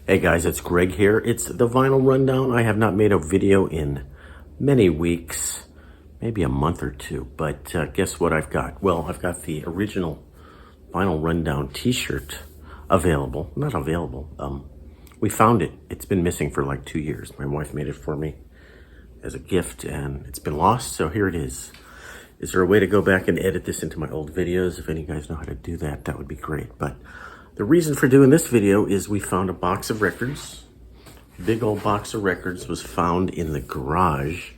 Hey guys, it's Greg here. It's the Vinyl Rundown. I have not made a video in many weeks, maybe a month or two, but guess what I've got? Well, I've got the original Vinyl Rundown t-shirt available. Not available. We found it. It's been missing for like 2 years. My wife made it for me as a gift and it's been lost, so here it is. Is there a way to go back and edit this into my old videos? If any guys know how to do that, that would be great. But the reason for doing this video is we found a box of records. Big old box of records was found in the garage.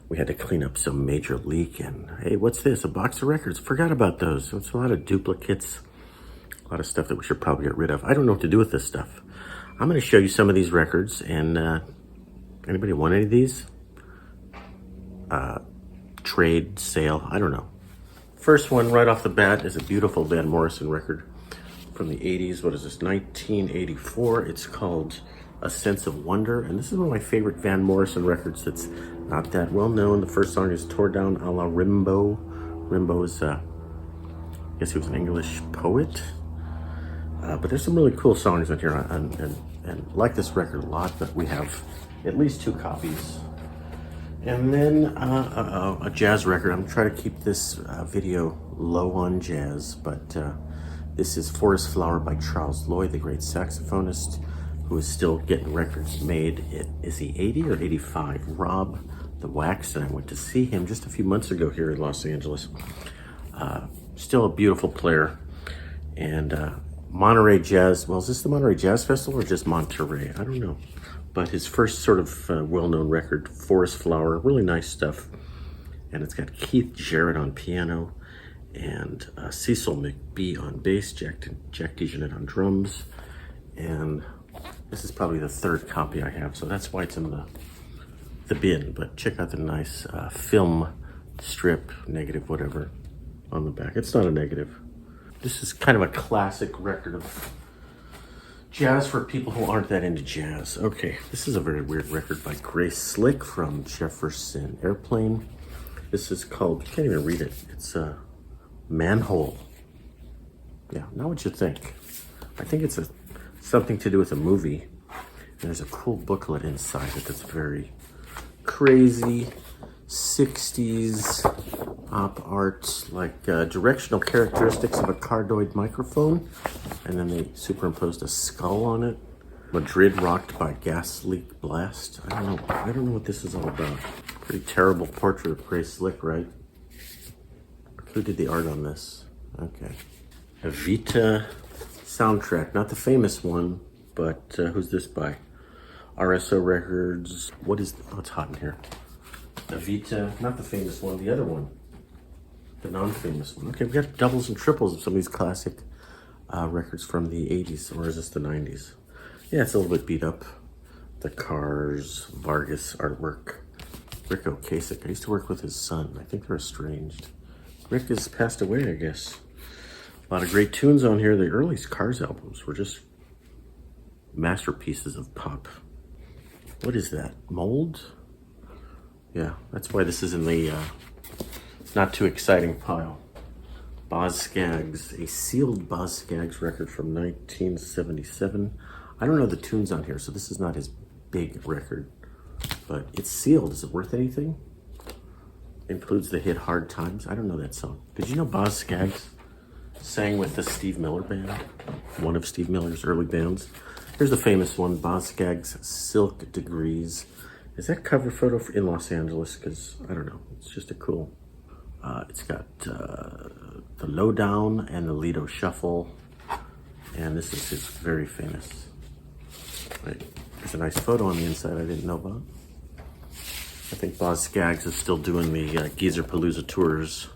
We had to clean up some major leak and, hey, what's this? A box of records. Forgot about those. It's a lot of duplicates, a lot of stuff that we should probably get rid of. I don't know what to do with this stuff. I'm going to show you some of these records and anybody want any of these? Trade, sale, I don't know. First one right off the bat is a beautiful Van Morrison record from the 80s. What is this? 1984. It's called A Sense of Wonder. And this is one of my favorite Van Morrison records that's not that well known. The first song is Tore Down a la Rimbaud. Rimbaud is, I guess he was an English poet. But there's some really cool songs in here. And like this record a lot, but we have at least 2 copies. And then a jazz record. I'm trying to keep this video low on jazz, but this is Forest Flower by Charles Lloyd, the great saxophonist who is still getting records made. Is he 80 or 85? Rob the Wax, and I went to see him just a few months ago here in Los Angeles. Still a beautiful player. And Monterey Jazz, well, is this the Monterey Jazz Festival or just Monterey? I don't know. But his first sort of well-known record, Forest Flower, really nice stuff. And it's got Keith Jarrett on piano and Cecil McBee on bass, Jack DeJohnette on drums. And this is probably the 3rd copy I have, so that's why it's in the bin. But check out the nice film strip, negative, whatever, on the back. It's not a negative. This is kind of a classic record of jazz for people who aren't that into jazz. Okay, this is a very weird record by Grace Slick from Jefferson Airplane. This is called, you can't even read it. It's Manhole. Yeah, not what you think. I think it's something to do with a movie. And there's a cool booklet inside it that's very crazy 60s op art, like directional characteristics of a cardioid microphone, and then they superimposed a skull on it. Madrid rocked by gas leak blast. I don't know what this is all about. Pretty terrible portrait of Grace Slick, right? Who did the art on this? Okay. Evita soundtrack, not the famous one, but who's this by? RSO Records. What's hot in here? Evita, not the famous one, the other one. The non-famous one. Okay, we got doubles and triples of some of these classic records from the 80s, or is this the 90s? Yeah, it's a little bit beat up. The Cars, Vargas artwork. Rick Ocasek. I used to work with his son. I think they're estranged. Rick has passed away, I guess. A lot of great tunes on here. The early Cars albums were just masterpieces of pop. What is that? Mold? Yeah, that's why this is in the not too exciting pile. Boz Scaggs, a sealed Boz Scaggs record from 1977. I don't know the tunes on here, so this is not his big record, but it's sealed. Is it worth anything? Includes the hit Hard Times. I don't know that song. Did you know Boz Scaggs sang with the Steve Miller Band? One of Steve Miller's early bands. Here's the famous one, Boz Scaggs' Silk Degrees. Is that cover photo in Los Angeles? Because, I don't know, it's just a cool... it's got the Lowdown and the Lido Shuffle. And this is his very famous... Right. There's a nice photo on the inside I didn't know about. I think Boz Scaggs is still doing the Geezer Palooza tours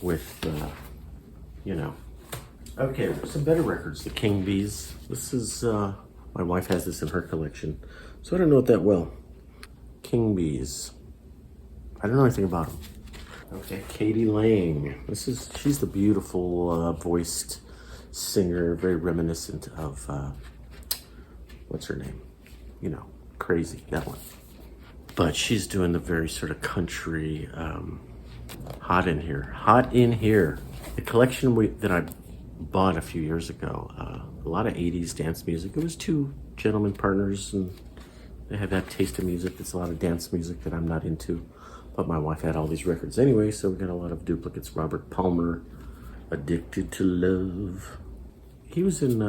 with, you know. Okay, some better records. The King Bees. This is, my wife has this in her collection, so I don't know it that well. King Bees. I don't know anything about them. Okay, Katie Lang. She's the beautiful voiced singer, very reminiscent of, what's her name? You know, Crazy, that one. But she's doing the very sort of country, Hot in Here. Hot in Here. The collection that I bought a few years ago. A lot of 80s dance music. It was two gentlemen partners, and they had that taste of music. It's a lot of dance music that I'm not into. But my wife had all these records anyway, so we got a lot of duplicates. Robert Palmer, Addicted to Love. He was in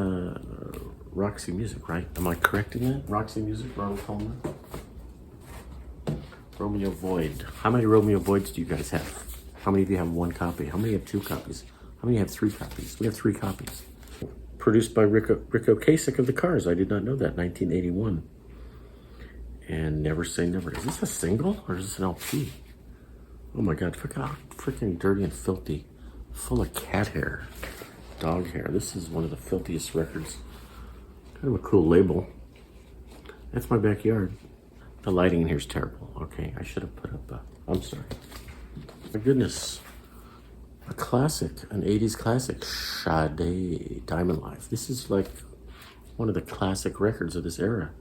Roxy Music, right? Am I correct in that? Roxy Music, Robert Palmer? Romeo Void. How many Romeo Voids do you guys have? How many of you have one copy? How many have two copies? How many have three copies? We have three copies. Produced by Rico Kasich of the Cars. I did not know that. 1981. And Never Say Never. Is this a single or is this an LP? Oh my God, look how freaking dirty and filthy. Full of cat hair, dog hair. This is one of the filthiest records. Kind of a cool label. That's my backyard. The lighting in here is terrible. Okay, I should have put up I'm sorry. My goodness. A classic, an 80s classic, Sade, Diamond Life. This is like one of the classic records of this era.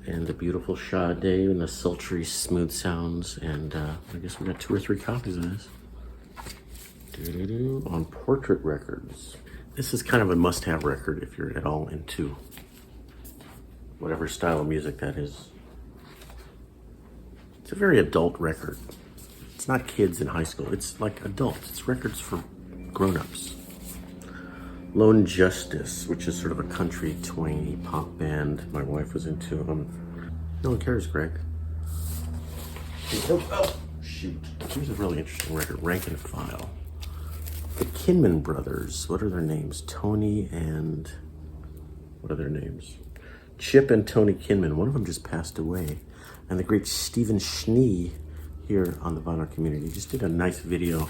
And the beautiful Sade and the sultry, smooth sounds. And I guess we got 2 or 3 copies of this. On Portrait Records. This is kind of a must-have record if you're at all into whatever style of music that is. It's a very adult record. It's not kids in high school. It's like adults. It's records for grown-ups. Lone Justice, which is sort of a country twangy pop band my wife was into. No one cares, Greg. Oh, shoot. Here's a really interesting record. Rank and File. The Kinman Brothers. What are their names? Tony and... What are their names? Chip and Tony Kinman. One of them just passed away. And the great Stephen Schnee here on the vinyl community just did a nice video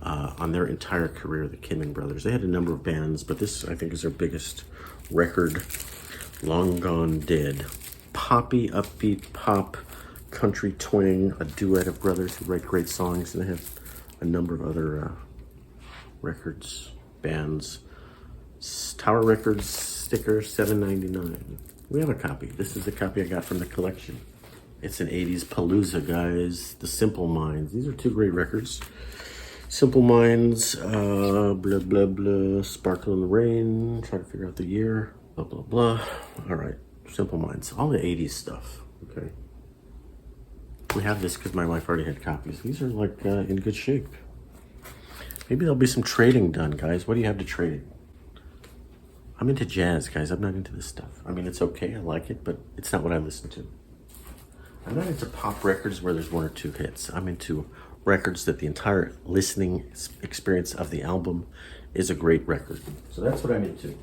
on their entire career, the Kinman Brothers. They had a number of bands, but this, I think, is their biggest record, Long Gone Dead. Poppy, upbeat pop, country twang, a duet of brothers who write great songs, and they have a number of other records, bands. Tower Records sticker, $7.99. We have a copy. This is the copy I got from the collection. It's an 80s Palooza, guys. The Simple Minds. These are 2 great records. Simple Minds, blah, blah, blah. Sparkle in the Rain. Try to figure out the year. Blah, blah, blah. All right. Simple Minds. All the 80s stuff. Okay. We have this because my wife already had copies. These are like in good shape. Maybe there'll be some trading done, guys. What do you have to trade? I'm into jazz, guys. I'm not into this stuff. I mean, it's okay. I like it, but it's not what I listen to. I'm not into pop records where there's 1 or 2 hits. I'm into records that the entire listening experience of the album is a great record. So that's what I'm into.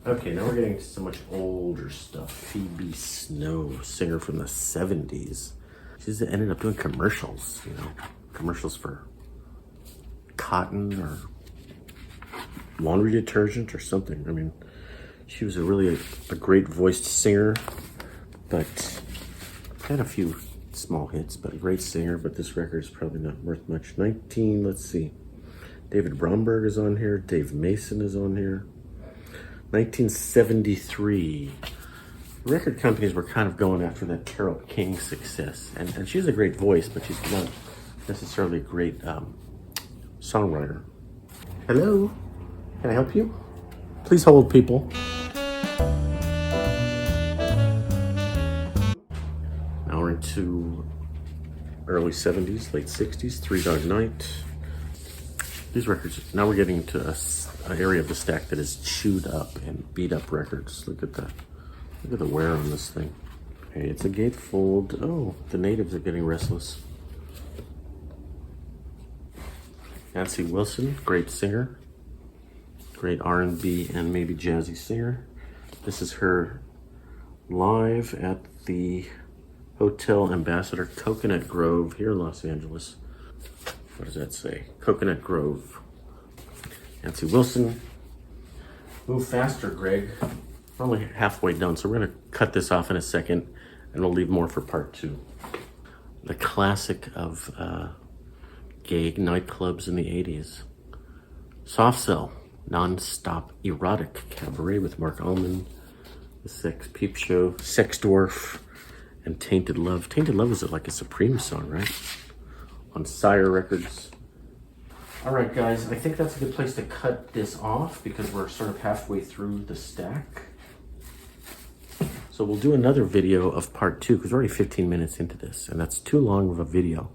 Okay, now we're getting to so much older stuff. Phoebe Snow, singer from the 70s. She's ended up doing commercials, you know, commercials for cotton or laundry detergent or something. I mean, she was a great voiced singer, but had a few small hits, but a great singer. But this record is probably not worth much. Let's see. David Bromberg is on here. Dave Mason is on here. 1973. Record companies were kind of going after that Carole King success. And she has a great voice, but she's not necessarily a great songwriter. Hello? Can I help you? Please hold, people. Now we're into early 70s, late 60s, Three Dog Night. These records, now we're getting to an area of the stack that is chewed up and beat up records. Look at the wear on this thing. Hey, it's a gatefold. Oh, the natives are getting restless. Nancy Wilson, great singer. Great R&B and maybe jazzy singer. This is her live at the Hotel Ambassador Coconut Grove here in Los Angeles. What does that say? Coconut Grove. Nancy Wilson. Move faster, Greg. We're only halfway done, so we're gonna cut this off in a second and we'll leave more for part 2. The classic of gay nightclubs in the 80s. Soft Cell. Non-stop erotic cabaret with Mark Allman, The Sex Peep Show, Sex Dwarf, and Tainted Love. Tainted Love is like a Supreme song, right? On Sire Records. All right, guys, I think that's a good place to cut this off because we're sort of halfway through the stack. So we'll do another video of part 2 because we're already 15 minutes into this, and that's too long of a video.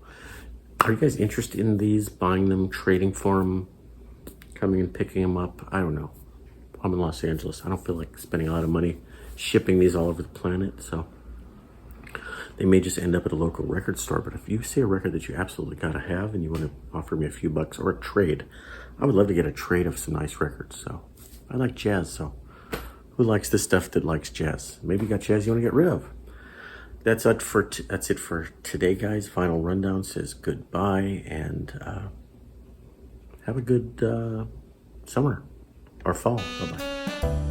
Are you guys interested in these? Buying them, trading for them, coming and picking them up? I don't know. I'm in Los Angeles. I don't feel like spending a lot of money shipping these all over the planet, so they may just end up at a local record store. But if you see a record that you absolutely gotta have and you want to offer me a few bucks or a trade, I would love to get a trade of some nice records. So I like jazz, so who likes the stuff that likes jazz? Maybe you got jazz you want to get rid of. That's it for today, guys. Final rundown says goodbye and have a good summer or fall. Bye-bye.